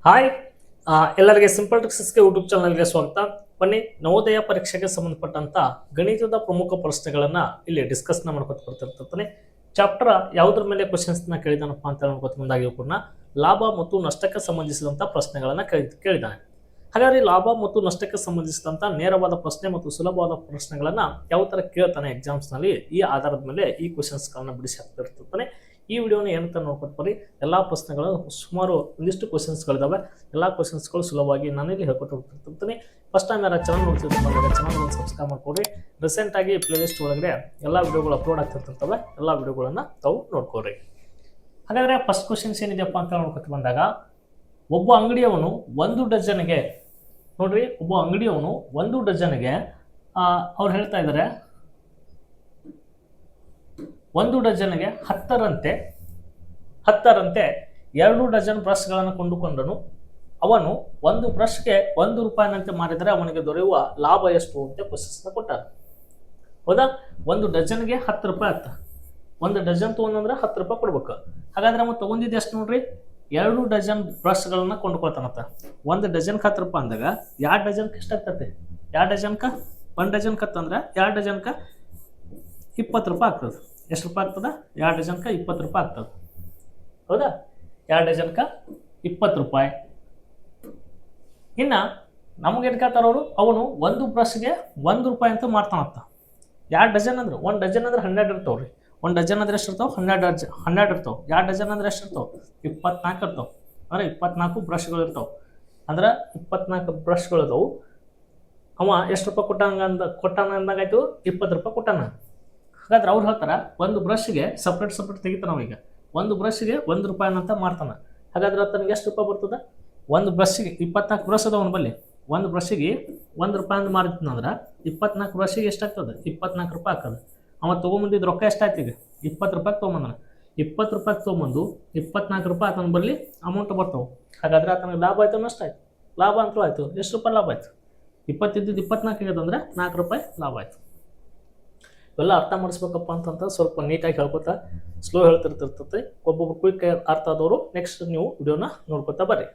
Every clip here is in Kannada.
ಹಾಯ್ ಎಲ್ಲರಿಗೆ ಸಿಂಪಲ್ ಟ್ರಿಕ್ಸ್ಗೆ ಯೂಟ್ಯೂಬ್ ಚಾನಲ್ಗೆ ಸ್ವಾಗತ. ಬನ್ನಿ, ನವೋದಯ ಪರೀಕ್ಷೆಗೆ ಸಂಬಂಧಪಟ್ಟಂತ ಗಣಿತದ ಪ್ರಮುಖ ಪ್ರಶ್ನೆಗಳನ್ನ ಇಲ್ಲಿ ಡಿಸ್ಕಸ್ ಮಾಡ್ಕೊತ ಬರ್ತಿರ್ತಾನೆ. ಚಾಪ್ಟರ್ ಯಾವುದ್ರ ಮೇಲೆ ಕ್ವಶನ್ಸ್ ನ ಕೇಳಿದಾನಪ್ಪ ಅಂತ ನೋಡ್ಕೊತ ಮುಂದಾಗಿ ಕೂಡ ಲಾಭ ಮತ್ತು ನಷ್ಟಕ್ಕೆ ಸಂಬಂಧಿಸಿದಂತ ಪ್ರಶ್ನೆಗಳನ್ನ ಕೇಳಿದಾನೆ. ಹಾಗಾದ್ರೆ ಲಾಭ ಮತ್ತು ನಷ್ಟಕ್ಕೆ ಸಂಬಂಧಿಸಿದಂತ ನೇರವಾದ ಪ್ರಶ್ನೆ ಮತ್ತು ಸುಲಭವಾದ ಪ್ರಶ್ನೆಗಳನ್ನ ಯಾವ ತರ ಕೇಳ್ತಾನೆ ಎಕ್ಸಾಮ್ಸ್ ನಲ್ಲಿ, ಈ ಆಧಾರದ ಮೇಲೆ ಈ ಕ್ವಶನ್ಸ್ ಗಳನ್ನ ಬಿಡಿಸಿ ಹಾಕ್ತಿರ್ತಾನೆ. ಈ ವಿಡಿಯೋನ ಏನಂತ ನೋಡ್ಕೊತ ಬರ್ರಿ. ಎಲ್ಲಾ ಪ್ರಶ್ನೆಗಳು ಸುಮಾರು ಒಂದಿಷ್ಟು ಕ್ವಶನ್ಸ್ಗಳಿದಾವೆ. ಎಲ್ಲಾ ಕ್ವಶನ್ಸ್ಗಳು ಸುಲಭವಾಗಿ ನಾನಿಲ್ಲಿ ಹೇಳ್ಕೊಟ್ಟು ಹೋಗ್ತಿರ್ತೀನಿ. ಫಸ್ಟ್ ಟೈಮ್ ಯಾರು ಚಾನಲ್ ನೋಡ್ತಿರ್ತಾರೆ ಚಾನಲ್ ಒಂದು ಸಬ್ಸ್ಕ್ರೈಬ್ ಮಾಡ್ಕೊಡ್ರಿ. ರೀಸೆಂಟ್ ಆಗಿ ಪ್ಲೇ ಲಿಸ್ಟ್ ಒಳಗಡೆ ಎಲ್ಲಾ ವಿಡಿಯೋಗಳು ಅಪ್ಲೋಡ್ ಆಗ್ತಿರ್ತವೆ. ಎಲ್ಲಾ ವಿಡಿಯೋಗಳನ್ನ ತಾವು ನೋಡ್ಕೊಡ್ರಿ. ಹಾಗಾದ್ರೆ ಫಸ್ಟ್ ಕ್ವಶನ್ಸ್ ಏನಿದೆಯಪ್ಪ ಅಂತ ನೋಡ್ಕೊತ ಬಂದಾಗ, ಒಬ್ಬ ಅಂಗಡಿಯವನು ಒಂದು ಡಜನ್ಗೆ ನೋಡ್ರಿ, ಒಬ್ಬ ಅಂಗಡಿಯವನು ಒಂದು ಡಜನ್ಗೆ ಅವ್ರು ಹೇಳ್ತಾ ಇದ್ದಾರೆ ಒಂದು ಡಜನ್ಗೆ ಹತ್ತರಂತೆ 2 ಡಜನ್ ಬ್ರಷ್ಗಳನ್ನು ಕೊಂಡುಕೊಂಡನು. ಅವನು ಒಂದು ಬ್ರಷ್ಗೆ 1 ರೂಪಾಯಿನಂತೆ ಮಾರಿದರೆ ಅವನಿಗೆ ದೊರೆಯುವ ಲಾಭ ಎಷ್ಟು ಅಂತ ಕ್ವಶನ್ಸ್ನ ಕೊಟ್ಟಾರ. ಹೌದಾ? ಒಂದು ಡಜನ್ಗೆ 10 ರೂಪಾಯಿ ಆಗ್ತ, ಒಂದು ಡಜನ್ ತಗೊಂಡ್ರೆ 10 ರೂಪಾಯಿ ಕೊಡ್ಬೇಕು. ಹಾಗಾದ್ರೆ ಅವ ತಗೊಂಡಿದ್ದು ಎಷ್ಟು ನೋಡ್ರಿ, 2 ಡಜನ್ ಬ್ರಷ್ಗಳನ್ನ ಕೊಂಡ್ಕೊಳ್ತಾನಂತ. ಒಂದು ಡಜನ್ಗೆ 10 ರೂಪಾಯಿ ಅಂದಾಗ 2 ಡಜನ್ಗೆ ಎಷ್ಟಾಗ್ತದೆ? 2 ಡಜನ್ಕ 1 ಡಜನ್ ಕತ್ತಂದ್ರೆ 2 ಡಜನ್ಕ 20 ರೂಪಾಯಿ ಆಗ್ತದೆ. ಎಷ್ಟು ರೂಪಾಯಿ ಆಗ್ತದ? 2 ಡಜನ್ಕ 20 ರೂಪಾಯಿ ಆಗ್ತದೆ. ಹೌದಾ? 2 ಡಜನ್ಕ 20 ರೂಪಾಯಿ. ಇನ್ನ ನಮ್ಗೆ ಎಡ್ಕಾತಾರವರು, ಅವನು ಒಂದು ಬ್ರಷ್ಗೆ 1 ರೂಪಾಯಿ ಅಂತ ಮಾರ್ತಾನಂತ. 2 ಡಜನ್ ಅಂದ್ರೆ 1 ಡಜನ್ ಅಂದ್ರೆ 12 ಇರ್ತಾವ್ರಿ. 1 ಡಜನ್ ಅಂದ್ರೆ ಎಷ್ಟು ಇರ್ತಾವ? 12 ಇರ್ತಾವ. 2 ಡಜನ್ ಅಂದ್ರೆ ಎಷ್ಟು ಇರ್ತಾವ? 24 ಇರ್ತಾವ. ಅಂದ್ರೆ 24 ಬ್ರಷ್ಗಳು ಇರ್ತಾವ. ಅಂದ್ರೆ 24 ಬ್ರಷ್ಗಳು ಇದಾವು. ಅವ ಎಷ್ಟು ರೂಪಾಯಿ ಕೊಟ್ಟಾನ ಅಂದಾಗಾಯ್ತು? 20 ರೂಪಾಯಿ ಕೊಟ್ಟಾನ. ಹಾಗಾದ್ರೆ ಅವ್ರು ಹೇಳ್ತಾರ, ಒಂದು ಬ್ರಷ್ಗೆ ಸಪ್ರೇಟ್ ತೆಗಿತಾನ. ನಾವೀಗ ಒಂದು ಬ್ರಷ್ಗೆ 1 ರೂಪಾಯಿನಂತ ಮಾರ್ತಾನ. ಹಾಗಾದ್ರೆ ತನಗೆ ಎಷ್ಟು ರೂಪಾಯಿ ಬರ್ತದ? ಒಂದು ಬ್ರಷ್ಗೆ 24 ಬ್ರಷ್ ಅದ ಅವನ ಬಲ್ಲಿ. ಒಂದು ಬ್ರಷ್ಗೆ 1 ರೂಪಾಯಿ ಅಂತ ಮಾರಿದ್ನಂದ್ರೆ 24 ಬ್ರಷ್ಗೆ ಎಷ್ಟಾಗ್ತದೆ? 24 ರೂಪಾಯಿ ಆಗ್ತದೆ. ಅವ ತೊಗೊಂಬಂದಿದ್ದು ರೊಕ್ಕ ಎಷ್ಟಾಯ್ತು? ಈಗ 20 ರೂಪಾಯಿ ತೊಗೊಂಬಂದನ. 20 ರೂಪಾಯಿ ತೊಗೊಂಬಂದು 24 ರೂಪಾಯಿ ಆತನ ಬಲ್ಲಿ ಅಮೌಂಟ್ ಬರ್ತಾವೆ. ಹಾಗಾದ್ರೆ ಆತನಿಗೆ ಲಾಭ ಆಯ್ತು ನಷ್ಟ ಆಯ್ತು? ಲಾಭ ಅಂತೂ ಆಯ್ತು. ಎಷ್ಟು ರೂಪಾಯಿ ಲಾಭ ಆಯ್ತು? 20 ಇದ್ದಿದ್ದು 24 ಆಗ್ಯದಂದ್ರೆ 4 ರೂಪಾಯಿ ಲಾಭ ಆಯ್ತು. ಇವೆಲ್ಲ ಅರ್ಥ ಮಾಡಿಸ್ಬೇಕಪ್ಪ ಅಂತಂತ ಸ್ವಲ್ಪ ನೀಟಾಗಿ ಹೇಳ್ಕೊತಾ ಸ್ಲೋ ಹೇಳ್ತಿರ್ತಿರ್ತೈತಿ. ಒಬ್ಬೊಬ್ರು ಕ್ವಿಕ್ ಅರ್ಥ ಆದವರು ನೆಕ್ಸ್ಟ್ ನೀವು ವಿಡಿಯೋನ ನೋಡ್ಕೊತಾ ಬರ್ರಿ.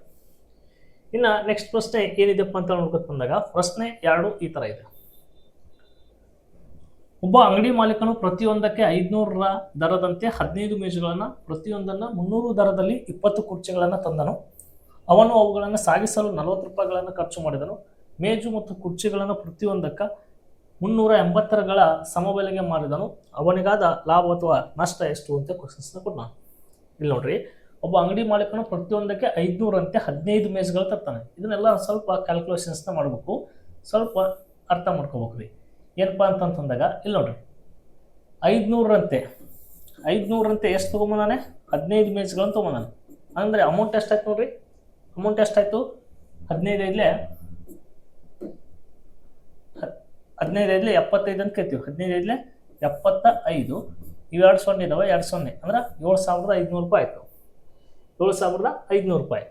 ಇನ್ನು ನೆಕ್ಸ್ಟ್ ಪ್ರಶ್ನೆ ಏನಿದೆಪ್ಪ ಅಂತ ನೋಡ್ಕೊತ ಬಂದಾಗ, ಪ್ರಶ್ನೆ 2 ಈ ಥರ ಇದೆ. ಒಬ್ಬ ಅಂಗಡಿ ಮಾಲೀಕನು ಪ್ರತಿಯೊಂದಕ್ಕೆ 500 ದರದಂತೆ 15 ಮೇಜುಗಳನ್ನು, ಪ್ರತಿಯೊಂದನ್ನು 300 ದರದಲ್ಲಿ 20 ಕುರ್ಚಿಗಳನ್ನು ತಂದನು. ಅವನು ಅವುಗಳನ್ನು ಸಾಗಿಸಲು 40 ರೂಪಾಯಿಗಳನ್ನು ಖರ್ಚು ಮಾಡಿದನು. ಮೇಜು ಮತ್ತು ಕುರ್ಚಿಗಳನ್ನು ಪ್ರತಿಯೊಂದಕ್ಕೆ 380ಗಳ ಸಮಬೆಲೆಗೆ ಮಾರಿದನು. ಅವನಿಗಾದ ಲಾಭ ಅಥವಾ ನಷ್ಟ ಎಷ್ಟು ಅಂತ ಕ್ವಶನ್ಸ್ನ ಕೊಟ್ಟ. ಇಲ್ಲಿ ನೋಡ್ರಿ, ಒಬ್ಬ ಅಂಗಡಿ ಮಾಲೀಕನು ಪ್ರತಿಯೊಂದಕ್ಕೆ 500 15 ಮೇಜ್ಗಳು ತರ್ತಾನೆ. ಇದನ್ನೆಲ್ಲ ಸ್ವಲ್ಪ ಕ್ಯಾಲ್ಕುಲೇಷನ್ಸ್ನ ಮಾಡಬೇಕು, ಸ್ವಲ್ಪ ಅರ್ಥ ಮಾಡ್ಕೋಬೇಕ್ರಿ. ಏನಪ್ಪಾ ಅಂತಂದಾಗ ಇಲ್ಲಿ ನೋಡ್ರಿ, 500ರಂತೆ ಎಷ್ಟು ತೊಗೊಂಬಂದಾನೆ? 15 ಮೇಜ್ಗಳನ್ನು ತೊಗೊಂಬಂದಾನೆ. ಅಂದರೆ ಅಮೌಂಟ್ ಎಷ್ಟಾಯ್ತು ನೋಡ್ರಿ? ಅಮೌಂಟ್ ಎಷ್ಟಾಯ್ತು? 15 75 75 ಅಂತ ಕರಿತೀವಿ. 15 75. ಇವು 2 0 ಇದಾವೆ, 2 0 ಅಂದ್ರೆ 7500 ರೂಪಾಯಿ ಆಯ್ತು. 7500 ರೂಪಾಯಿ.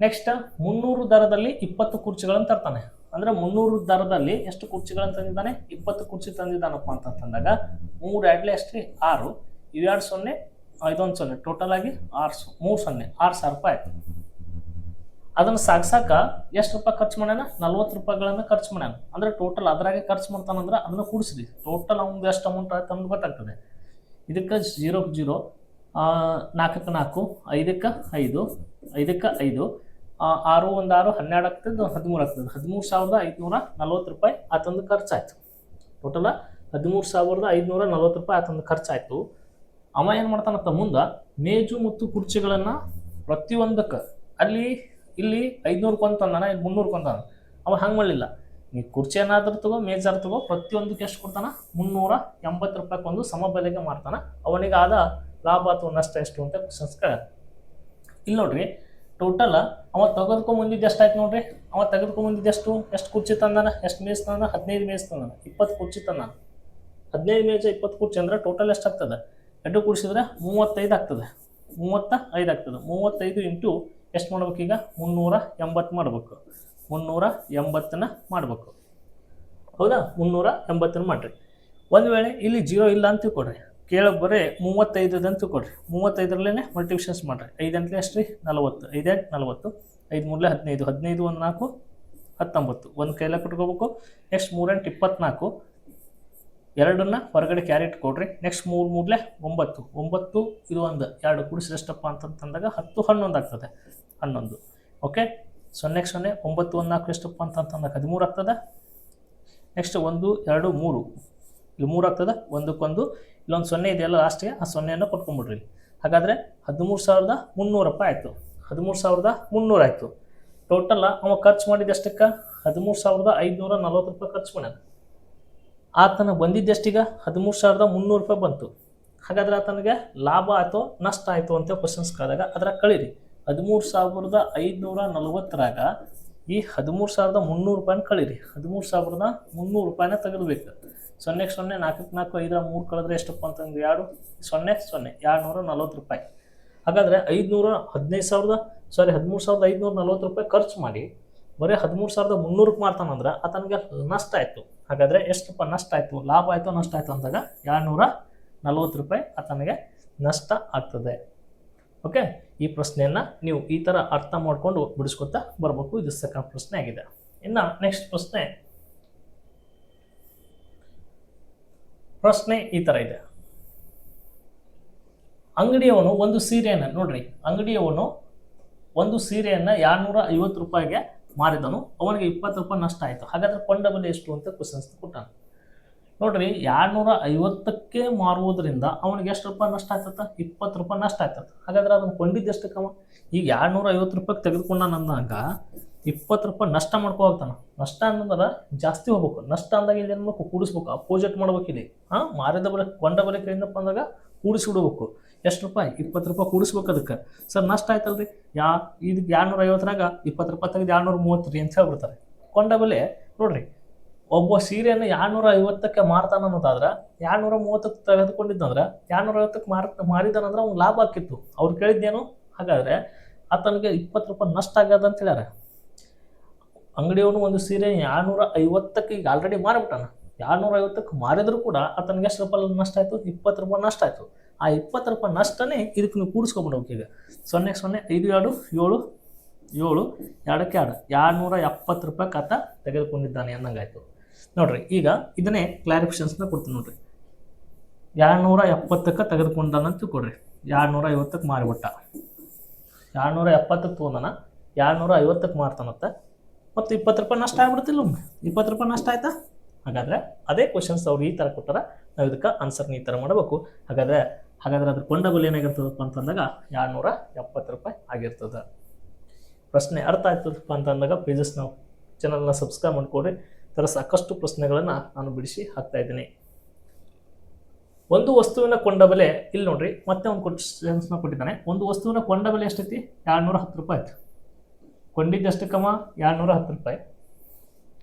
ನೆಕ್ಸ್ಟ್ 300 ದರದಲ್ಲಿ 20 ಕುರ್ಚಿಗಳನ್ನು ತರ್ತಾನೆ. ಅಂದ್ರೆ 300 ದರದಲ್ಲಿ ಎಷ್ಟು ಕುರ್ಚಿಗಳನ್ನು ತಂದಿದ್ದಾನೆ? 20 ಕುರ್ಚಿ ತಂದಿದ್ದಾನಪ್ಪ ಅಂತಂದಾಗ 3 2 ಎಷ್ಟು? 6. ಇವು 2 0 ಇದೊಂದು 0, ಟೋಟಲ್ ಆಗಿ 3 0 6,000 ರೂಪಾಯಿ ಆಯ್ತು. ಅದನ್ನು ಸಾಗ್ಸಾಕ ಎಷ್ಟು ರೂಪಾಯಿ ಖರ್ಚು ಮಾಡ್ಯಾನ? 40 ರೂಪಾಯಿಗಳನ್ನು ಖರ್ಚು ಮಾಡ್ಯಾನ. ಅಂದ್ರೆ ಟೋಟಲ್ ಅದ್ರಾಗೆ ಖರ್ಚು ಮಾಡ್ತಾನಂದ್ರೆ ಅದನ್ನ ಕೂಡಿಸ್ರಿ, ಟೋಟಲ್ ಅವ್ನು ಎಷ್ಟು ಅಮೌಂಟ್ ಆಯ್ತು ಅಂತ ಗೊತ್ತಾಗ್ತದೆ. ಇದಕ್ಕೆ 0 0, 4ಕ್ಕೆ 4, 5ಕ್ಕೆ 5, 5ಕ್ಕೆ 5, 6 1 6 12 ಆಗ್ತದೆ, 13 ಆಗ್ತದೆ. 13,540 ರೂಪಾಯಿ ಆತಂದು ಖರ್ಚಾಯ್ತು. ಟೋಟಲ 13,540 ರೂಪಾಯಿ ಆತಂದು ಖರ್ಚಾಯ್ತು. ಅವ ಏನು ಮಾಡ್ತಾನಂತ ಮುಂದೆ ಮೇಜು ಮತ್ತು ಕುರ್ಚಿಗಳನ್ನು ಪ್ರತಿಯೊಂದಕ್ಕೆ ಇಲ್ಲಿ 500 ಕೊಂತಾನ, 300 ಕೊಂತಾನ. ಅವ ಹಂಗೆ ಮಾಡಲಿಲ್ಲ. ನೀವು ಕುರ್ಚಿ ಏನಾದ್ರೂ ತಗೋ, ಮೇಜಾರು ತಗೋ, ಪ್ರತಿಯೊಂದಕ್ಕೆ ಎಷ್ಟು ಕೊಡ್ತಾನ? 380 ರೂಪಾಯಿಗೊಂದು ಸಮಬೆಲೆಗೆ ಮಾರ್ತಾನ. ಅವನಿಗೆ ಆದ ಲಾಭ ಅಥವಾ ನಷ್ಟ ಎಷ್ಟು ಅಂತ ಕ್ವಶನ್ಸ್ ಕೇಳ. ಇಲ್ಲಿ ನೋಡ್ರಿ, ಟೋಟಲ್ ಅವ ತೆಗೆದುಕೊಂಬಂದಿದ್ದು ಎಷ್ಟಾಯ್ತು ನೋಡ್ರಿ. ಅವ ತೆಗೆದುಕೊಂಬಂದಿದ್ದು ಎಷ್ಟು ಕುರ್ಚಿ ತಂದಾನ? ಎಷ್ಟು ಮೇಜ್ ತಂದಾನ? 15 ಮೇಜ್ ತಂದಾನ, 20 ಕುರ್ಚಿ ತಂದಾನ. 15 ಮೇಜ್ 20 ಕುರ್ಚಿ ಅಂದ್ರೆ ಟೋಟಲ್ ಎಷ್ಟಾಗ್ತದೆ? 2 ಕೂಡಿಸಿದ್ರೆ 35 ಆಗ್ತದೆ. 35 ಆಗ್ತದೆ. 35 ಇಂಟು ಎಷ್ಟು ಮಾಡ್ಬೇಕು? ಈಗ 380 ಮಾಡ್ಬೇಕು. 380ನ ಮಾಡ್ಬೇಕು. ಹೌದಾ? 380ನ ಮಾಡ್ರಿ. ಒಂದು ವೇಳೆ ಇಲ್ಲಿ 0 ಇಲ್ಲ ಅಂತ ತಿಳ್ಕೊಡ್ರಿ. ಕೇಳಕ್ಕೆ ಬರೀ 35 ಅಂತ ತಿಳ್ಕೊಳ್ರಿ. 35ರಲ್ಲೇ ಮಲ್ಟಿಪ್ಲಿಕೇಶನ್ಸ್ ಮಾಡಿರಿ. 5 ಅಂತಲೇ ಎಷ್ಟು ರೀ 40, 5 8 40, 5 ಮೂರಲೆ 15, 15 1 4 19, ಒಂದು ಕೈಲ ಕೊಟ್ಕೋಬೇಕು. ನೆಕ್ಸ್ಟ್ 3 8 24, ಎರಡನ್ನ ಹೊರಗಡೆ ಕ್ಯಾರಿ ಇಟ್ಕೊಡ್ರಿ. ನೆಕ್ಸ್ಟ್ 3 ಮೂರಲೆ 9, 9 ಇದು 1 2 ಕೂಡಿಸಿ ಎಷ್ಟಪ್ಪ ಅಂತಂದಾಗ 10 11 ಆಗ್ತದೆ, 11. ಓಕೆ, 0 0 9 1 4 ಎಷ್ಟಪ್ಪ ಅಂತಂದಾಗ 13 ಆಗ್ತದೆ. ನೆಕ್ಸ್ಟ್ 1 2 3 ಇಲ್ಲಿ 3 ಆಗ್ತದೆ, ಒಂದಕ್ಕೊಂದು ಇಲ್ಲೊಂದು 0 ಇದೆಯಲ್ಲ ಲಾಸ್ಟಿಗೆ, ಆ 0ಯನ್ನು ಕೊಟ್ಕೊಂಡ್ಬಿಡ್ರಿ. ಹಾಗಾದರೆ 13,300 ರೂಪಾಯಿ ಆಯಿತು. 13,300 ಆಯಿತು. ಟೋಟಲ್ ಅವ ಖರ್ಚು ಮಾಡಿದ್ದು ಎಷ್ಟಕ್ಕೆ? 13,540 ರೂಪಾಯಿ ಖರ್ಚು ಮಾಡ್ಯಾನ. ಆತನ ಬಂದಿದ್ದೆಷ್ಟೀಗ? 13,300 ರೂಪಾಯಿ ಬಂತು. ಹಾಗಾದ್ರೆ ಆತನಿಗೆ ಲಾಭ ಆಯಿತು ನಷ್ಟ ಆಯಿತು ಅಂತ ಕ್ವಶನ್ಸ್ ಕೇಳಿದಾಗ ಅದರ ಕಳೀರಿ. 13,540ರಾಗ ಈ 13,300 ರೂಪಾಯಿನ ಕಳೀರಿ. 13,300 ರೂಪಾಯಿನ ತೆಗೆದುಬೇಕು. 0 0 4 4 5 3 ಕಳೆದ್ರೆ ಎಷ್ಟಪ್ಪ ಅಂತಂದ್ರೆ 2 0 0 240 ರೂಪಾಯಿ. ಹಾಗಾದರೆ 13,540 ರೂಪಾಯಿ ಖರ್ಚು ಮಾಡಿ ಬರೀ 13,300ಕ್ಕೆ ಮಾರ್ತಾನಂದ್ರೆ ಆತನಿಗೆ ನಷ್ಟ ಆಯಿತು. ಹಾಗಾದರೆ ಎಷ್ಟಪ್ಪ ನಷ್ಟ ಆಯಿತು? ಲಾಭ ಆಯಿತು ನಷ್ಟ ಆಯಿತು ಅಂದಾಗ 240 ರೂಪಾಯಿ ಆತನಿಗೆ ನಷ್ಟ ಆಗ್ತದೆ. ಓಕೆ, ಈ ಪ್ರಶ್ನೆಯನ್ನು ನೀವು ಈ ಥರ ಅರ್ಥ ಮಾಡಿಕೊಂಡು ಬಿಡಿಸ್ಕೊತಾ ಬರಬೇಕು. ಇದು ಸೆಕೆಂಡ್ ಪ್ರಶ್ನೆ ಆಗಿದೆ. ಇನ್ನು ನೆಕ್ಸ್ಟ್ ಪ್ರಶ್ನೆ ಈ ಥರ ಇದೆ. ಅಂಗಡಿಯವನು ಒಂದು ಸೀರೆಯನ್ನು ನೋಡ್ರಿ, ಅಂಗಡಿಯವನು ಒಂದು ಸೀರೆಯನ್ನು 250 ರೂಪಾಯಿಗೆ ಮಾರಿದನು. ಅವನಿಗೆ 20 ರೂಪಾಯಿ ನಷ್ಟ ಆಯಿತು. ಹಾಗಾದ್ರೆ ಕೊಂಡ ಬೆಲೆ ಎಷ್ಟು ಅಂತ ಕ್ವಶನ್ಸ್ ಕೊಟ್ಟಾನ. ನೋಡ್ರಿ, 250ಕ್ಕೆ ಮಾರುವುದರಿಂದ ಅವನಿಗೆ ಎಷ್ಟು ರೂಪಾಯಿ ನಷ್ಟ ಆಗ್ತದೆ? 20 ರೂಪಾಯಿ ನಷ್ಟ ಆಗ್ತದೆ. ಹಾಗಾದ್ರೆ ಅದನ್ನು ಕೊಂಡಿದ್ದು ಎಷ್ಟಕ್ಕವ? ಈಗ 250 ರೂಪಾಯಿಗೆ ತೆಗೆದುಕೊಂಡಾನಂದಾಗ 20 ರೂಪಾಯಿ ನಷ್ಟ ಮಾಡ್ಕೊ ಹೋಗ್ತಾನೆ. ನಷ್ಟ ಅನ್ನೋದ್ರೆ ಜಾಸ್ತಿ ಹೋಗ್ಬೇಕು. ನಷ್ಟ ಅಂದಾಗ ಇಲ್ಲಿ ಏನು ಮಾಡ್ಬೇಕು? ಕೂಡಿಸ್ಬೇಕು, ಅಪೋಸಿಟ್ ಮಾಡ್ಬೇಕು. ಇಲ್ಲಿ ಮಾರಿದ ಬೆಲೆ ಕೊಂಡ ಬೆಲೆ ಕೈಂದಪ್ಪ ಅಂದಾಗ ಕೂಡಿಸಿ ಬಿಡ್ಬೇಕು. ಎಷ್ಟು ರೂಪಾಯಿ? 20 ರೂಪಾಯಿ ಕೂಡಿಸ್ಬೇಕು. ಅದಕ್ಕೆ ಸರ್ ನಷ್ಟ ಆಯ್ತಲ್ರಿ, ಇದಕ್ಕೆ 250ರಾಗ 20 ರೂಪಾಯಿ ತೆಗೆದು 230 ಅಂತ ಹೇಳ್ಬಿಡ್ತಾರೆ. ಕೊಂಡ ಬೆಲೆ ನೋಡ್ರಿ, ಒಬ್ಬ ಸೀರೆಯನ್ನು 250ಕ್ಕೆ ಮಾರ್ತಾನ ಅನ್ನೋದಾದ್ರೆ 230ಕ್ಕೆ ತೆಗೆದುಕೊಂಡಿದ್ದಂದ್ರೆ 250ಕ್ಕೆ ಮಾರಿದಾನಂದ್ರೆ ಅವ್ನು ಲಾಭ ಆಕಿತ್ತು. ಅವ್ರು ಕೇಳಿದ್ದೇನು? ಹಾಗಾದರೆ ಆತನಿಗೆ 20 ರೂಪಾಯಿ ನಷ್ಟ ಆಗ್ಯದ ಅಂತ ಹೇಳ್ಯಾರ. ಅಂಗಡಿಯವನು ಒಂದು ಸೀರೆ 250ಕ್ಕೆ ಈಗ ಆಲ್ರೆಡಿ ಮಾರಿಬಿಟ್ಟಾನ. 250ಕ್ಕೆ ಮಾರಿದ್ರು ಕೂಡ ಆತನಿಗೆ ಎಷ್ಟು ರೂಪಾಯಿ ನಷ್ಟ ಆಯಿತು? 20 ರೂಪಾಯಿ ನಷ್ಟ ಆಯಿತು. ಆ 20 ರೂಪಾಯಿ ನಷ್ಟನೇ ಇದಕ್ಕೆ ನೀವು ಕೂಡಿಸ್ಕೊಂಡ್ಬಿಡ್ಬೇಕು. ಈಗ 0 0 5 2 7 7 2ಕ್ಕೆ 2 270 ರೂಪಾಯಿ ಖಾತ ತೆಗೆದುಕೊಂಡಿದ್ದಾನೆ ಅನ್ನಂಗಾಯ್ತು. ನೋಡ್ರಿ, ಈಗ ಇದನ್ನೇ ಕ್ಲಾರಿಫಿಕೇಶನ್ಸ್ನ ಕೊಡ್ತೀನಿ ನೋಡ್ರಿ. 270ಕ್ಕೆ ತೆಗೆದುಕೊಂಡಾನಂತ ಕೊಡ್ರಿ, 250ಕ್ಕೆ ಮಾರಿಬಿಟ್ಟ, 270ಕ್ಕೆ ತೊಗೊಂಡಾನ, 250ಕ್ಕೆ ಮಾರ್ತಾನತ್ತ, ಮತ್ತು 20 ರೂಪಾಯಿ ನಷ್ಟ ಆಗ್ಬಿಡ್ತಿಲ್ಲ. 20 ರೂಪಾಯಿ ನಷ್ಟ ಆಯ್ತಾ? ಹಾಗಾದರೆ ಅದೇ ಕ್ವಶನ್ಸ್ ಅವ್ರು ಈ ಥರ ಕೊಟ್ಟಾರ, ನಾವು ಇದಕ್ಕೆ ಆನ್ಸರ್ನ ಈ ಥರ ಮಾಡಬೇಕು. ಹಾಗಾದರೆ ಅದ್ರ ಕೊಂಡ ಬೆಲೆ ಏನಾಗಿರ್ತದಪ್ಪ ಅಂತಂದಾಗ 270 ರೂಪಾಯಿ ಆಗಿರ್ತದೆ. ಪ್ರಶ್ನೆ ಅರ್ಥ ಆಗ್ತದಪ್ಪ ಅಂತಂದಾಗ ಪ್ಲೀಸ್ ನಾವು ಚಾನಲ್ನ ಸಬ್ಸ್ಕ್ರೈಬ್ ಮಾಡಿಕೊಡ್ರಿ. ಥರ ಸಾಕಷ್ಟು ಪ್ರಶ್ನೆಗಳನ್ನು ನಾನು ಬಿಡಿಸಿ ಹಾಕ್ತಾ ಇದ್ದೀನಿ. ಒಂದು ವಸ್ತುವಿನ ಕೊಂಡ ಬೆಲೆ ಇಲ್ಲಿ ನೋಡ್ರಿ, ಮತ್ತೆ ಒಂದು ಕ್ವಶನ್ಸ್ನ ಕೊಟ್ಟಿದ್ದಾನೆ. ಒಂದು ವಸ್ತುವಿನ ಕೊಂಡ ಬೆಲೆ ಎಷ್ಟೈತಿ? 210 ರೂಪಾಯಿ ಆಯ್ತು. ಕೊಂಡಿದ್ದೆಷ್ಟಕ್ಕಮ್ಮ? 210 ರೂಪಾಯಿ.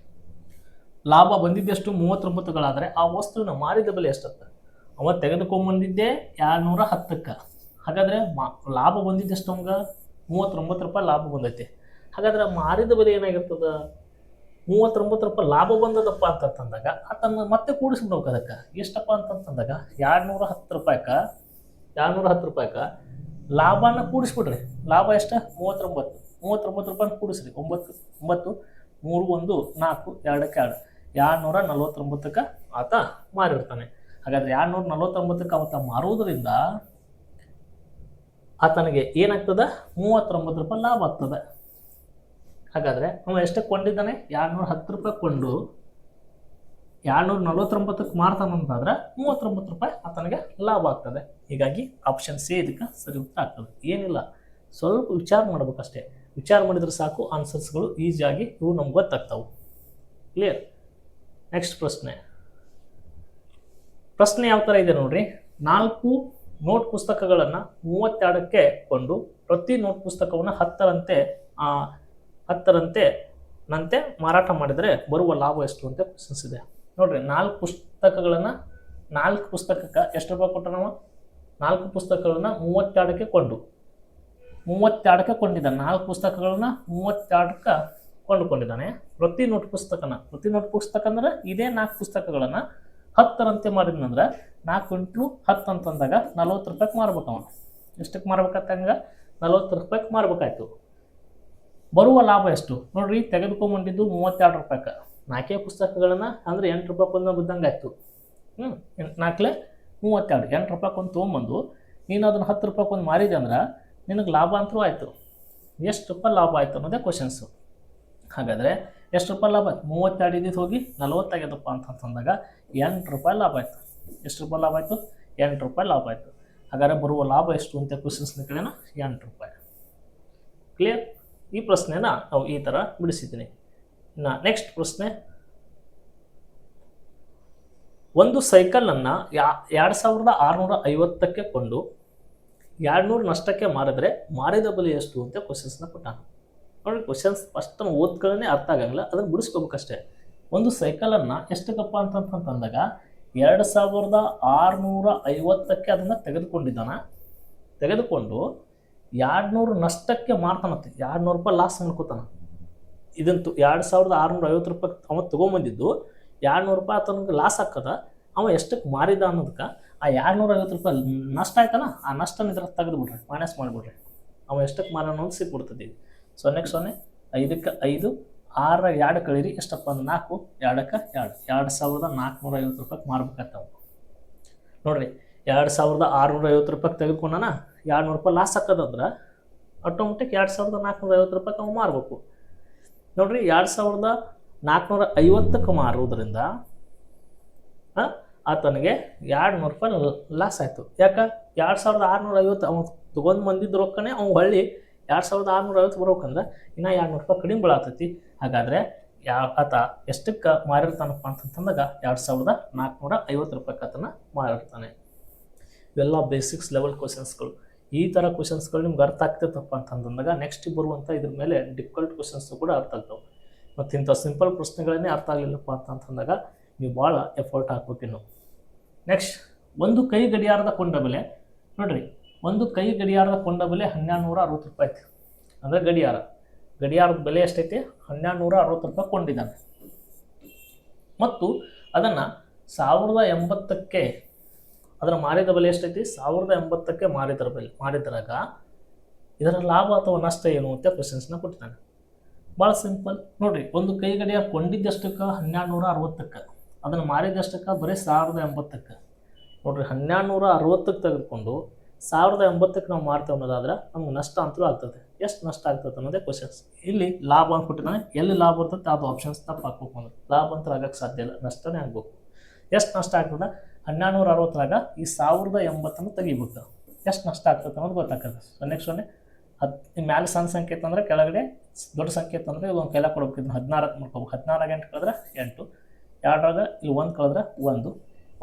ಲಾಭ ಬಂದಿದ್ದೆಷ್ಟು? 39ಗಳಾದರೆ ಆ ವಸ್ತುವಿನ ಮಾರಿದ ಬೆಲೆ ಎಷ್ಟತ್ತ? ಅವ ತೆಗೆದುಕೊಂಬಂದಿದ್ದೆ 210ಕ್ಕೆ. ಹಾಗಾದರೆ ಲಾಭ ಬಂದಿದ್ದೆಷ್ಟು? ಅವಂಗೆ 39 ರೂಪಾಯಿ ಲಾಭ ಬಂದೈತಿ. ಹಾಗಾದ್ರೆ ಮಾರಿದ ಬೆಲೆ ಏನಾಗಿರ್ತದೆ? 39 ರೂಪಾಯಿ ಲಾಭ ಬಂದದಪ್ಪ ಅಂತಂದಾಗ ಅದನ್ನು ಮತ್ತೆ ಕೂಡಿಸ್ಬಿಡ್ಬೇಕು. ಅದಕ್ಕೆ ಎಷ್ಟಪ್ಪ ಅಂತಂದಾಗ 210 ರೂಪಾಯಿಗೆ ಲಾಭನ ಕೂಡಿಸ್ಬಿಡ್ರಿ. ಲಾಭ ಎಷ್ಟು? 39 ರೂಪಾಯಿ ಕೂಡಿಸ್ರಿ. 9 9 3 1 4 2ಕ್ಕೆ 2 249ಕ್ಕೆ ಆತ ಮಾರಿರ್ತಾನೆ. ಹಾಗಾದ್ರೆ 249ಕ್ಕೆ ಆತ ಮಾರುವುದರಿಂದ ಆತನಿಗೆ ಏನಾಗ್ತದೆ? 39 ರೂಪಾಯಿ ಲಾಭ ಆಗ್ತದೆ. ಹಾಗಾದರೆ ಅವ ಎಷ್ಟಕ್ಕೆ ಕೊಂಡಿದ್ದಾನೆ? 210 ರೂಪಾಯಿ ಕೊಂಡು 249ಕ್ಕೆ ಮಾರ್ತಾನಂತಾದ್ರೆ 39 ರೂಪಾಯಿ ಆತನಿಗೆ ಲಾಭ ಆಗ್ತದೆ. ಹೀಗಾಗಿ ಆಪ್ಷನ್ ಸಿ ಇದಕ್ಕೆ ಸರಿ ಉತ್ತರ ಆಗ್ತದೆ. ಏನಿಲ್ಲ, ಸ್ವಲ್ಪ ವಿಚಾರ ಮಾಡ್ಬೇಕಷ್ಟೇ. ವಿಚಾರ ಮಾಡಿದ್ರೆ ಸಾಕು, ಆನ್ಸರ್ಸ್ಗಳು ಈಸಿಯಾಗಿ ಇವು ನಮ್ಗೆ ಗೊತ್ತಾಗ್ತಾವೆ. ಕ್ಲಿಯರ್? ನೆಕ್ಸ್ಟ್ ಪ್ರಶ್ನೆ ಯಾವ ಥರ ಇದೆ ನೋಡ್ರಿ. 4 ನೋಟ್ ಪುಸ್ತಕಗಳನ್ನು 32ಕ್ಕೆ ಕೊಂಡು ಪ್ರತಿ ನೋಟ್ ಪುಸ್ತಕವನ್ನು 10ರಂತೆ ಮಾರಾಟ ಮಾಡಿದರೆ ಬರುವ ಲಾಭ ಎಷ್ಟು ಅಂತ ಕ್ವಶನ್ಸ್ ಇದೆ ನೋಡ್ರಿ. 4 ಪುಸ್ತಕಕ್ಕೆ ಎಷ್ಟು ರೂಪಾಯಿ ಕೊಟ್ಟ? ನಾವು 4 ಪುಸ್ತಕಗಳನ್ನು 32ಕ್ಕೆ ಕೊಂಡಿದ್ದಾನೆ. 4 ಪುಸ್ತಕಗಳನ್ನ 32ಕ್ಕೆ ಕೊಂಡುಕೊಂಡಿದ್ದಾನೆ. ಪ್ರತಿ ನೋಟ್ ಪುಸ್ತಕ ಅಂದ್ರೆ ಇದೇ 4 ಪುಸ್ತಕಗಳನ್ನು 10ರಂತೆ ಮಾಡಿದ್ನಂದ್ರೆ 4 ಇಂಟು 10 ಅಂತಂದಾಗ 40 ರೂಪಾಯಿಗೆ ಮಾರ್ಬೇಕು ಅವನು. ಎಷ್ಟಕ್ಕೆ ಮಾರ್ಬೇಕಂತಂಗ 40 ರೂಪಾಯಿಗೆ ಮಾರ್ಬೇಕಾಯ್ತು. ಬರುವ ಲಾಭ ಎಷ್ಟು ನೋಡ್ರಿ, ತೆಗೆದುಕೊಂಡ್ಬಂದಿದ್ದು 32 ರೂಪಾಯಿಗೆ. 4 ಪುಸ್ತಕಗಳನ್ನ ಅಂದ್ರೆ 8 ರೂಪಾಯಿ ಒಂದು ಬಿದ್ದಂಗೆ ಆಯ್ತು. 4 32 8 ರೂಪಾಯಿ ಒಂದು ತೊಗೊಂಬಂದು ನೀನು ಅದನ್ನು 10 ರೂಪಾಯಿ ಒಂದು ಮಾರಿದೆ ಅಂದ್ರೆ ನಿನಗೆ ಲಾಭ ಅಂತೂ ಆಯಿತು. ಎಷ್ಟು ರೂಪಾಯಿ ಲಾಭ ಆಯಿತು ಅನ್ನೋದೇ ಕ್ವಶನ್ಸು. ಹಾಗಾದರೆ ಎಷ್ಟು ರೂಪಾಯಿ ಲಾಭ ಆಯ್ತು? 32 ಇದ್ದಿದ್ದು ಹೋಗಿ 40 ಆಗ್ಯದಪ್ಪ ಅಂತಂದಾಗ 8 ರೂಪಾಯಿ ಲಾಭ ಆಯಿತು. ಎಷ್ಟು ರೂಪಾಯಿ ಲಾಭ ಆಯಿತು? 8 ರೂಪಾಯಿ ಲಾಭ ಆಯಿತು. ಹಾಗಾದರೆ ಬರುವ ಲಾಭ ಎಷ್ಟು ಅಂತ ಕ್ವಶನ್ಸ್ನ ಕಡೆನ 8 ರೂಪಾಯಿ. ಕ್ಲಿಯರ್? ಈ ಪ್ರಶ್ನೆನ ನಾವು ಈ ಥರ ಬಿಡಿಸಿದ್ದೀನಿ. ಇನ್ನು ನೆಕ್ಸ್ಟ್ ಪ್ರಶ್ನೆ, ಒಂದು ಸೈಕಲನ್ನು 2650ಕ್ಕೆ ಕೊಂಡು 200 ನಷ್ಟಕ್ಕೆ ಮಾರಿದ್ರೆ ಮಾರಿದ ಬೆಲೆ ಎಷ್ಟು ಅಂತ ಕ್ವಶನ್ಸ್ನ ಕೊಟ್ಟಾನ. ನೋಡಿ, ಕ್ವಶನ್ಸ್ ಫಸ್ಟ್ ಓದ್ಕೊಳ್ಳೇ ಅರ್ಥ ಆಗಂಗಿಲ್ಲ, ಅದನ್ನು ಬಿಡಿಸ್ಕೋಬೇಕಷ್ಟೇ. ಒಂದು ಸೈಕಲನ್ನು ಎಷ್ಟಕ್ಕಪ್ಪ ಅಂತಂದಾಗ 2650ಕ್ಕೆ ಅದನ್ನು ತೆಗೆದುಕೊಂಡು 200 ನಷ್ಟಕ್ಕೆ ಮಾರ್ತಾನತ್ತೆ. 200 ರೂಪಾಯಿ ಲಾಸ್ ಅನ್ಕೋತಾನ. ಇದಂತೂ 2650 ರೂಪಾಯಿ ಅವ ತೊಗೊಂಬಂದಿದ್ದು 200 ರೂಪಾಯಿ ಆತನಿಗೆ ಲಾಸ್ ಹಾಕದ. ಅವ ಎಷ್ಟಕ್ಕೆ ಮಾರಿದ ಅನ್ನೋದಕ್ಕೆ ಆ 250 ರೂಪಾಯಿ ನಷ್ಟ ಆಯ್ತಲ್ಲ, ಆ ನಷ್ಟನ ಇದ್ರ ತೆಗೆದುಬಿಡ್ರಿ, ಮೈನಸ್ ಮಾಡಿಬಿಡ್ರಿ. ಅವ ಎಷ್ಟಕ್ಕೆ ಮಾರ ಅನ್ನೋದು ಸಿಕ್ಬಿಡ್ತದೆ. 0ಕ್ಕೆ 0, 5ಕ್ಕೆ 5, 6 2 ಕಳೀರಿ, ಎಷ್ಟಪ್ಪ ಅಂದ್ರೆ 4, 2ಕ್ಕೆ 2, 2450 ರೂಪಾಯಿಗೆ ಮಾರ್ಬೇಕಾಗ್ತಾವ. ನೋಡ್ರಿ, 2650 ರೂಪಾಯಿಗೆ ತೆಗೆದುಕೊಂಡಾನ, 200 ರೂಪಾಯಿ ಲಾಸ್ ಹಾಕೋದಂದ್ರೆ ಆಟೋಮೆಟಿಕ್ 2450 ರೂಪಾಯಿಗೆ ಅವು ಮಾರಬೇಕು. ನೋಡ್ರಿ, 2450ಕ್ಕೆ ಮಾರುವುದರಿಂದ ಆತನಿಗೆ 200 ರೂಪಾಯಿ ಲಾಸ್ ಆಯಿತು. ಯಾಕೆ? 2650 ಅವ್ನು ತೊಗೊಂಡು ಬಂದಿದ್ದು ರೊಕ್ಕನೇ ಅವ್ನು ಹೊಳ್ಳಿ 2650 ಬರ್ಬೇಕಂದ್ರೆ ಇನ್ನು 200 ರೂಪಾಯಿ ಕಡಿಮೆ ಬೀಳಾತೈತಿ. ಹಾಗಾದರೆ ಆತ ಎಷ್ಟಕ್ಕೆ ಮಾರಿರ್ತಾನಪ್ಪ ಅಂತಂದಾಗ 2450 ರೂಪಾಯಿಗೆ ಆತನ ಮಾರಿರ್ತಾನೆ. ಇವೆಲ್ಲ ಬೇಸಿಕ್ಸ್ ಲೆವೆಲ್ ಕ್ವಶನ್ಸ್ಗಳು. ಈ ಥರ ಕ್ವಶನ್ಸ್ಗಳು ನಿಮ್ಗೆ ಅರ್ಥ ಆಗ್ತೈತಪ್ಪ ಅಂತಂದಾಗ ನೆಕ್ಸ್ಟ್ ಬರುವಂಥ ಇದ್ರ ಮೇಲೆ ಡಿಫಿಕಲ್ಟ್ ಕ್ವಶನ್ಸು ಕೂಡ ಅರ್ಥ ಆಗ್ತವೆ. ಮತ್ತು ಇಂಥ ಸಿಂಪಲ್ ಪ್ರಶ್ನೆಗಳನ್ನೇ ಅರ್ಥ ಆಗಲಿಲ್ಲಪ್ಪ ಅಂತಂದಾಗ ನೀವು ಭಾಳ ಎಫರ್ಟ್ ಹಾಕ್ಬೇಕಿನ್ನು. ನೆಕ್ಸ್ಟ್, ಒಂದು ಕೈ ಗಡಿಯಾರದ ಕೊಂಡ ಬೆಲೆ ನೋಡ್ರಿ, ಒಂದು ಕೈ ಗಡಿಯಾರದ ಕೊಂಡ ಬೆಲೆ 1260 ರೂಪಾಯಿ ಐತಿ. ಅಂದರೆ ಗಡಿಯಾರದ ಬೆಲೆ ಎಷ್ಟೈತಿ? 1260 ರೂಪಾಯಿ ಕೊಂಡಿದ್ದಾನೆ. ಮತ್ತು ಅದನ್ನು 1080ಕ್ಕೆ ಅದರ ಮಾರಿದ ಬೆಲೆ ಎಷ್ಟೈತಿ? 1080ಕ್ಕೆ ಮಾರಿದ್ರಾಗ ಇದರ ಲಾಭ ಅಥವಾ ನಷ್ಟ ಏನು ಅಂತ ಕ್ವಶನ್ಸ್ನ ಕೊಟ್ಟಿದ್ದಾನೆ. ಭಾಳ ಸಿಂಪಲ್ ನೋಡ್ರಿ, ಒಂದು ಕೈ ಗಡಿಯಾರ ಕೊಂಡಿದ್ದಷ್ಟಕ್ಕೆ 1260ಕ್ಕೆ, ಅದನ್ನು ಮಾರಿದಷ್ಟಕ್ಕೆ ಬರೀ 1080ಕ್ಕೆ. ನೋಡ್ರಿ, 1260ಕ್ಕೆ ತೆಗೆದುಕೊಂಡು 1080ಕ್ಕೆ ನಾವು ಮಾರ್ತೇವೆ ಅನ್ನೋದಾದ್ರೆ ನಮ್ಗೆ ನಷ್ಟ ಅಂತಲೂ ಆಗ್ತದೆ. ಎಷ್ಟು ನಷ್ಟ ಆಗ್ತದೆ ಅನ್ನೋದೇ ಕ್ವಶನ್ಸ್. ಇಲ್ಲಿ ಲಾಭ ಅಂತ ಕೊಟ್ಟಿದ್ದಾನೆ, ಎಲ್ಲಿ ಲಾಭ ಬರ್ತದೆ ಅದು ಆಪ್ಷನ್ಸ್ ತಪ್ಪು ಹಾಕ್ಬೇಕು. ಅಂದ್ರೆ ಲಾಭ ಅಂತ ಆಗಕ್ಕೆ ಸಾಧ್ಯ ಇಲ್ಲ, ನಷ್ಟನೇ ಆಗ್ಬೇಕು. ಎಷ್ಟು ನಷ್ಟ ಆಗ್ತದೆ? 1260ರಾಗ ಈ 1080 ತೆಗಿಬೇಕು. ಎಷ್ಟು ನಷ್ಟ ಆಗ್ತದೆ ಅನ್ನೋದು ಗೊತ್ತಾಗ್ತದೆ. 0ಕ್ಕೆ 0, ಮ್ಯಾಲೆ ಸಣ್ಣ ಸಂಖ್ಯೆ ಅಂತಂದ್ರೆ ಕೆಳಗಡೆ ದೊಡ್ಡ ಸಂಖ್ಯೆ ಅಂತಂದ್ರೆ ಇದೊಂದು ಕೆಲ ಕೊಡ್ಬೇಕು. ಇದನ್ನು 16 ಮಾಡ್ಕೋಬೇಕು. 16 8 ಕಳೆದ್ರೆ 8, 2ರಾಗ ಇಲ್ಲಿ 1 ಕಳೆದ್ರೆ 1,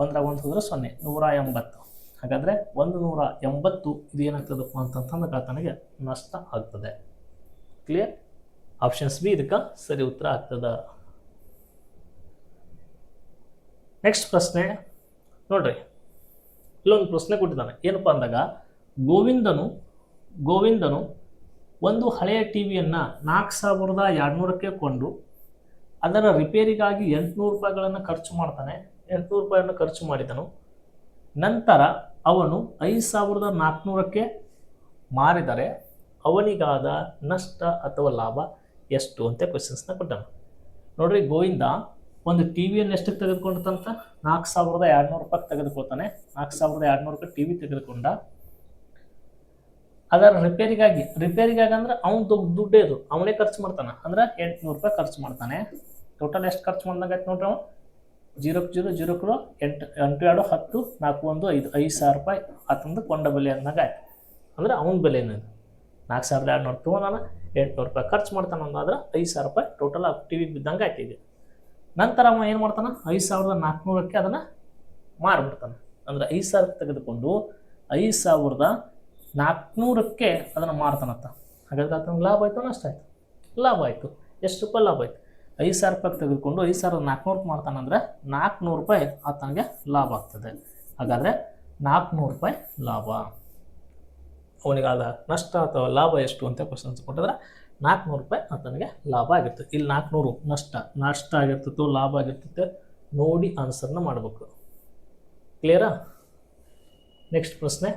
1ರಾಗ 1 ಹೋದ್ರೆ 0, 180. ಹಾಗಾದರೆ 180 ಇದು ಏನಾಗ್ತದಪ್ಪ ಅಂತಂದ್ರೆ ಆತನಿಗೆ ನಷ್ಟ ಆಗ್ತದೆ. ಕ್ಲಿಯರ್? ಆಪ್ಷನ್ಸ್ ಬಿ ಇದಕ್ಕೆ ಸರಿ ಉತ್ತರ ಆಗ್ತದೆ. ನೆಕ್ಸ್ಟ್ ಪ್ರಶ್ನೆ ನೋಡ್ರಿ, ಇಲ್ಲೊಂದು ಪ್ರಶ್ನೆ ಕೊಟ್ಟಿದ್ದಾನೆ. ಏನಪ್ಪ ಅಂದಾಗ ಗೋವಿಂದನು ಒಂದು ಹಳೆಯ ಟಿವಿಯನ್ನು 4200ಕ್ಕೆ ಕೊಂಡು ಅದರ ರಿಪೇರಿಗಾಗಿ 800 ರೂಪಾಯಿಗಳನ್ನು ಖರ್ಚು ಮಾಡ್ತಾನೆ. 800 ರೂಪಾಯಿಯನ್ನು ಖರ್ಚು ಮಾಡಿದನು. ನಂತರ ಅವನು 5400ಕ್ಕೆ ಮಾರಿದರೆ ಅವನಿಗಾದ ನಷ್ಟ ಅಥವಾ ಲಾಭ ಎಷ್ಟು ಅಂತ ಕ್ವಶನ್ಸ್ನ ಕೊಟ್ಟಾನ. ನೋಡ್ರಿ, ಗೋವಿಂದ ಒಂದು ಟಿವಿಯನ್ನು ಎಷ್ಟಕ್ಕೆ ತೆಗೆದುಕೊಂಡಂತ 4200 ರೂಪಾಯಿಗೆ ತೆಗೆದುಕೊಳ್ತಾನೆ. 4200ಕ್ಕೆ ಟಿವಿ ತೆಗೆದುಕೊಂಡ. ಅದರ ರಿಪೇರಿಗಾಗಿ ಅಂದ್ರೆ ಅವನು ದುಡ್ಡೇ ಇದು ಅವನೇ ಖರ್ಚು ಮಾಡ್ತಾನೆ. ಅಂದ್ರೆ 800 ರೂಪಾಯಿ ಖರ್ಚು ಮಾಡ್ತಾನೆ. ಟೋಟಲ್ ಎಷ್ಟು ಖರ್ಚು ಮಾಡ್ದಂಗೆ ಆಯ್ತು ನೋಡ್ರಿ, ಅವ 0 0 0 8 8 2 10 4 1 5 5000 ರೂಪಾಯಿ ಆತಂದು ಕೊಂಡ ಬೆಲೆ ಅಂದಾಗ ಆಯ್ತು. ಅಂದ್ರೆ ಅವನ ಬೆಲೆ ಏನಿದೆ 4200 ತೊಗೊಂಡಾನ, 800 ರೂಪಾಯಿ ಖರ್ಚು ಮಾಡ್ತಾನೆ ಅಂದಾದ್ರೆ 5000 ರೂಪಾಯಿ ಟೋಟಲ್ ಆ ಟಿವಿಗೆ ಬಿದ್ದಂಗೆ ಆಯ್ತು. ಈಗ ನಂತರ ಅವ ಏನು ಮಾಡ್ತಾನೆ? 5400ಕ್ಕೆ ಅದನ್ನು ಮಾರಿಬಿಡ್ತಾನೆ. ಅಂದರೆ 5000 ತೆಗೆದುಕೊಂಡು 5400ಕ್ಕೆ ಅದನ್ನು ಮಾರ್ತಾನಂತ. ಹಾಗಾದ್ರೆ ಆತನಿಗೆ ಲಾಭ ಆಯಿತು ನಷ್ಟ ಆಯಿತು? ಲಾಭ ಆಯಿತು. ಎಷ್ಟು ರೂಪಾಯಿ ಲಾಭ ಆಯಿತು? 5000 ರೂಪಾಯಿಗೆ ತೆಗೆದುಕೊಂಡು 5400ಕ್ಕೆ ಮಾಡ್ತಾನಂದ್ರೆ 400 ರೂಪಾಯಿ ಆತನಿಗೆ ಲಾಭ ಆಗ್ತದೆ. ಹಾಗಾದರೆ 400 ರೂಪಾಯಿ ಲಾಭ. ಅವನಿಗಾದ ನಷ್ಟ ಅಥವಾ ಲಾಭ ಎಷ್ಟು ಅಂತ ಕ್ವಶನ್ಸ್ ಕೊಟ್ಟಿದ್ರೆ 400 ರೂಪಾಯಿ ಆತನಿಗೆ ಲಾಭ ಆಗಿರ್ತದೆ. ಇಲ್ಲಿ 400 ನಷ್ಟ ಆಗಿರ್ತೈತೋ ಲಾಭ ಆಗಿರ್ತೈತೆ ನೋಡಿ ಆನ್ಸರ್ನ ಮಾಡಬೇಕು. ಕ್ಲಿಯರಾ? ನೆಕ್ಸ್ಟ್ ಪ್ರಶ್ನೆ,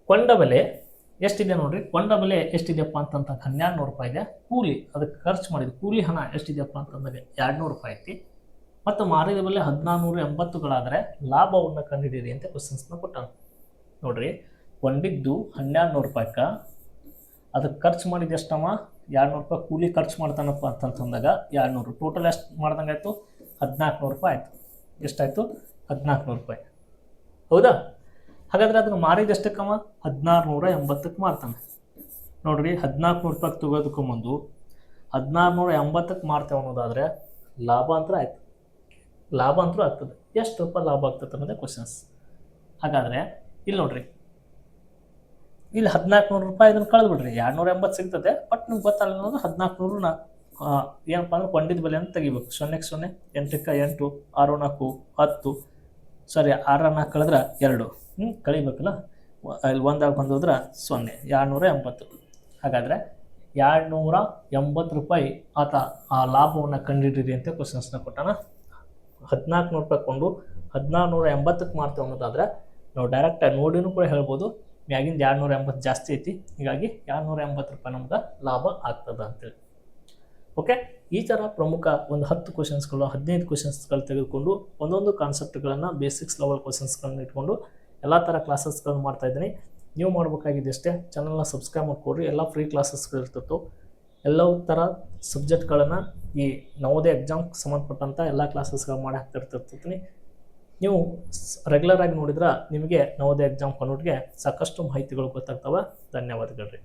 ಕೊಂಡ ಬೆಲೆ ಎಷ್ಟಿದೆ ನೋಡ್ರಿ. ಕೊಂಡ ಬೆಲೆ ಎಷ್ಟಿದೆಯಪ್ಪ ಅಂತಂತ 1200 ರೂಪಾಯಿ ಇದೆ. ಕೂಲಿ ಅದಕ್ಕೆ ಖರ್ಚು ಮಾಡಿದ ಕೂಲಿ ಹಣ ಎಷ್ಟಿದೆಯಪ್ಪ ಅಂತಂದಾಗ 200 ರೂಪಾಯಿ ಐತಿ. ಮತ್ತು ಮಾರಿದ ಬೆಲೆ 1480ಗಳಾದರೆ ಲಾಭವನ್ನು ಕಂಡುಹಿಡಿಯಿರಿ ಅಂತ ಕ್ವಶನ್ಸ್ನ ಕೊಟ್ಟಾನ. ನೋಡ್ರಿ, ಕೊಂಡಿದ್ದು 1200 ರೂಪಾಯಿಗೆ ಅದಕ್ಕೆ ಖರ್ಚು ಮಾಡಿದ ಎಷ್ಟವ 200 ರೂಪಾಯಿ ಕೂಲಿ ಖರ್ಚು ಮಾಡ್ತಾನಪ್ಪ ಅಂತಂತಂದಾಗ 200 ಟೋಟಲ್ ಎಷ್ಟು ಮಾಡ್ದಂಗೆ ಆಯಿತು 1400 ರೂಪಾಯಿ ಆಯಿತು. ಎಷ್ಟಾಯಿತು 1400 ರೂಪಾಯಿ. ಹೌದಾ? ಹಾಗಾದರೆ ಅದನ್ನು ಮಾರಿದ ಎಷ್ಟಕ್ಕಮ್ಮ 1680ಕ್ಕೆ ಮಾರ್ತಾನೆ. ನೋಡ್ರಿ, 1400 ರೂಪಾಯಿಗೆ ತೆಗೆದುಕೊಂಬಂದು 1680ಕ್ಕೆ ಮಾರ್ತೇವೆ ಅನ್ನೋದಾದರೆ ಲಾಭ ಅಂತೂ ಆಯ್ತು. ಲಾಭ ಅಂತೂ ಆಗ್ತದೆ. ಎಷ್ಟು ರೂಪಾಯಿ ಲಾಭ ಆಗ್ತದೆ ಅನ್ನೋದೇ ಕ್ವಶನ್ಸ್. ಹಾಗಾದರೆ ಇಲ್ಲಿ ನೋಡ್ರಿ, ಇಲ್ಲಿ 1400 ರೂಪಾಯಿ ಇದನ್ನು ಕಳೆದು ಬಿಡ್ರಿ, 280 ಸಿಗ್ತದೆ. ಬಟ್ ನಿಮ್ಗೆ ಗೊತ್ತಲ್ಲ ಅನ್ನೋದು 1400ನ ಏನಪ್ಪ ಅಂದ್ರೆ ಕೊಂಡಿದ್ದ ಬೆಲೆ ಅಂತ ತೆಗಿಬೇಕು. 0ಕ್ಕೆ 0, 8ಕ್ಕೆ 8, 6 4 10, ಸಾರಿ 6 4 ಕಳೆದ್ರೆ 2 ಕಳಿಬೇಕಲ್ಲ. ಇಲ್ಲಿ ಒಂದಾಗ ಬಂದೋದ್ರೆ 0, 280. ಹಾಗಾದರೆ 280 ರೂಪಾಯಿ ಆತ ಆ ಲಾಭವನ್ನು ಕಂಡುಹಿಡಿಯಿರಿ ಅಂತ ಕ್ವಶನ್ಸ್ನ ಕೊಟ್ಟಾನ. 1400 ರೂಪಾಯಿ ಕೊಂಡು 1680ಕ್ಕೆ ಮಾರ್ತೇವೆ ಅನ್ನೋದಾದ್ರೆ ನಾವು ಡೈರೆಕ್ಟಾಗಿ ನೋಡಿನೂ ಕೂಡ ಹೇಳ್ಬೋದು, ಮ್ಯಾಗಿಂದ 280 ಜಾಸ್ತಿ ಐತಿ, ಹೀಗಾಗಿ 280 ರೂಪಾಯಿ ನಮ್ಗೆ ಲಾಭ ಆಗ್ತದೆ ಅಂತೇಳಿ. ಓಕೆ, ಈ ಥರ ಪ್ರಮುಖ ಒಂದು 10 ಕ್ವಶನ್ಸ್ಗಳು 15 ಕ್ವಶನ್ಸ್ಗಳು ತೆಗೆದುಕೊಂಡು ಒಂದೊಂದು ಕಾನ್ಸೆಪ್ಟ್ಗಳನ್ನು ಬೇಸಿಕ್ಸ್ ಲೆವೆಲ್ ಕ್ವಶನ್ಸ್ಗಳನ್ನ ಇಟ್ಕೊಂಡು ಎಲ್ಲ ಥರ ಕ್ಲಾಸಸ್ಗಳನ್ನು ಮಾಡ್ತಾಯಿದ್ದೀನಿ. ನೀವು ಮಾಡಬೇಕಾಗಿದೆ ಅಷ್ಟೇ, ಚಾನಲ್ನ ಸಬ್ಸ್ಕ್ರೈಬ್ ಮಾಡಿಕೊಡ್ರಿ. ಎಲ್ಲ ಫ್ರೀ ಕ್ಲಾಸಸ್ಗಳು ಇರ್ತಿತ್ತು. ಎಲ್ಲವೂ ಥರ ಸಬ್ಜೆಕ್ಟ್ಗಳನ್ನು ಈ ನವೋದಯ ಎಕ್ಸಾಮ್ಗೆ ಸಂಬಂಧಪಟ್ಟಂಥ ಎಲ್ಲ ಕ್ಲಾಸಸ್ಗಳು ಮಾಡಿ ಹಾಕ್ತಿರ್ತಿರ್ತೀನಿ. ನೀವು ರೆಗ್ಯುಲರ್ ಆಗಿ ನೋಡಿದ್ರೆ ನಿಮಗೆ ನವೋದಯ ಎಕ್ಸಾಮ್ ಕನ್ನಡಗೆ ಸಾಕಷ್ಟು ಮಾಹಿತಿಗಳು ಗೊತ್ತಾಗ್ತವೆ. ಧನ್ಯವಾದಗಳು ರೀ.